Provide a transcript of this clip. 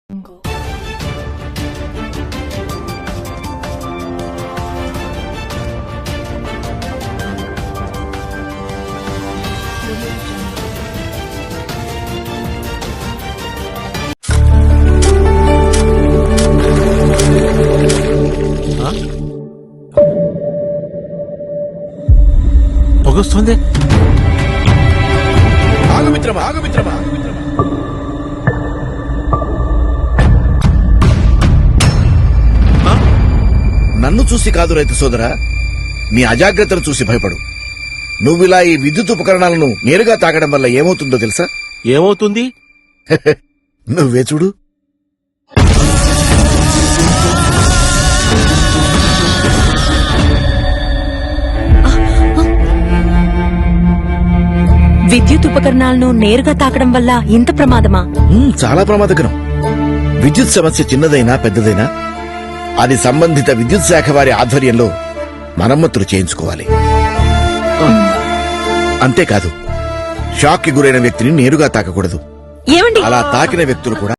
పొగొస్తుంది. ఆగు మిత్రమా, ఆగు మిత్రమా. నన్ను చూసి కాదు రైతు సోదరా, నీ అజాగ్రత్తను చూసి భయపడు. నువ్విలా ఈ విద్యుత్ ఉపకరణాలను నేరుగా తాగడం వల్ల ఏమవుతుందో తెలుసా? ఏమవుతుంది? నువ్వే చూడు. విద్యుత్ ఉపకరణాలను నేరుగా తాకడం వల్ల ఇంత ప్రమాదమా? చాలా ప్రమాదకరం. విద్యుత్ సమస్య చిన్నదైనా పెద్దదైనా అది సంబంధిత విద్యుత్ శాఖ వారి ఆధ్వర్యంలో మరమ్మతులు చేయించుకోవాలి. అంతేకాదు, షాక్ కి గురైన వ్యక్తిని నేరుగా తాకకూడదు. ఏమండి, అలా తాకిన వ్యక్తులు కూడా